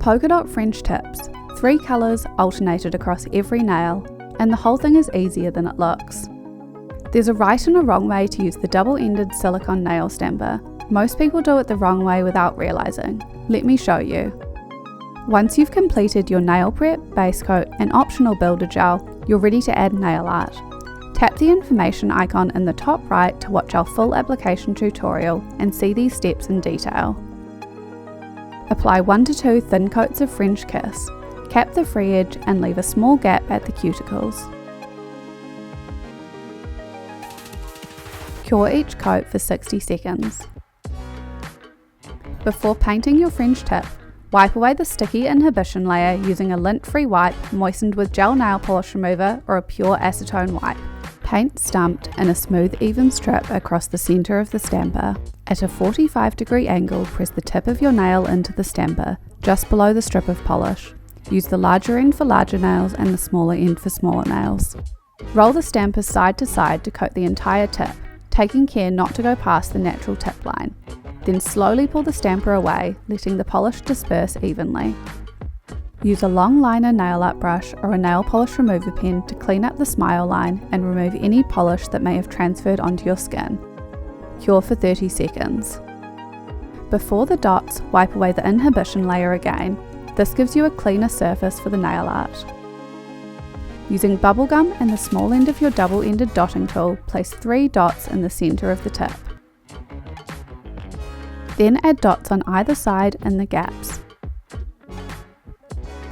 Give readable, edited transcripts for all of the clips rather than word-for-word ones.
Polka dot French tips, 3 colours alternated across every nail, and the whole thing is easier than it looks. There's a right and a wrong way to use the double-ended silicone nail stamper. Most people do it the wrong way without realising. Let me show you. Once you've completed your nail prep, base coat and optional builder gel, you're ready to add nail art. Tap the information icon in the top right to watch our full application tutorial and see these steps in detail. Apply 1 to 2 thin coats of French kiss. Cap the free edge and leave a small gap at the cuticles. Cure each coat for 60 seconds. Before painting your French tip, wipe away the sticky inhibition layer using a lint-free wipe moistened with gel nail polish remover or a pure acetone wipe. Paint stumped in a smooth even strip across the centre of the stamper. At a 45-degree angle, press the tip of your nail into the stamper, just below the strip of polish. Use the larger end for larger nails and the smaller end for smaller nails. Roll the stamper side to side to coat the entire tip, taking care not to go past the natural tip line. Then slowly pull the stamper away, letting the polish disperse evenly. Use a long liner nail art brush or a nail polish remover pen to clean up the smile line and remove any polish that may have transferred onto your skin. Cure for 30 seconds. Before the dots, wipe away the inhibition layer again. This gives you a cleaner surface for the nail art. Using bubblegum and the small end of your double-ended dotting tool, place 3 dots in the centre of the tip. Then add dots on either side in the gaps.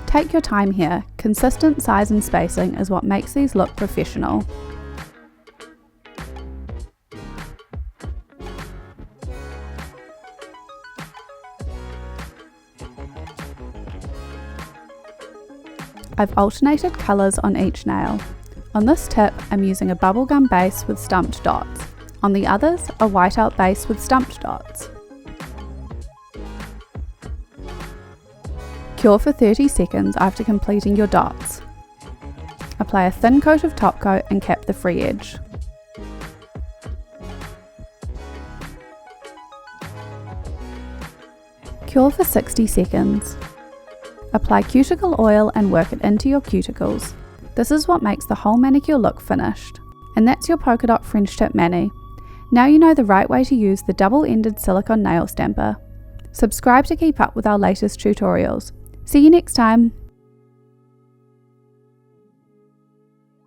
Take your time here, consistent size and spacing is what makes these look professional. I've alternated colours on each nail. On this tip, I'm using a bubblegum base with stumped dots. On the others, a whiteout base with stumped dots. Cure for 30 seconds after completing your dots. Apply a thin coat of top coat and cap the free edge. Cure for 60 seconds. Apply cuticle oil and work it into your cuticles. This is what makes the whole manicure look finished. And that's your polka dot French tip mani. Now you know the right way to use the double-ended silicone nail stamper. Subscribe to keep up with our latest tutorials. See you next time!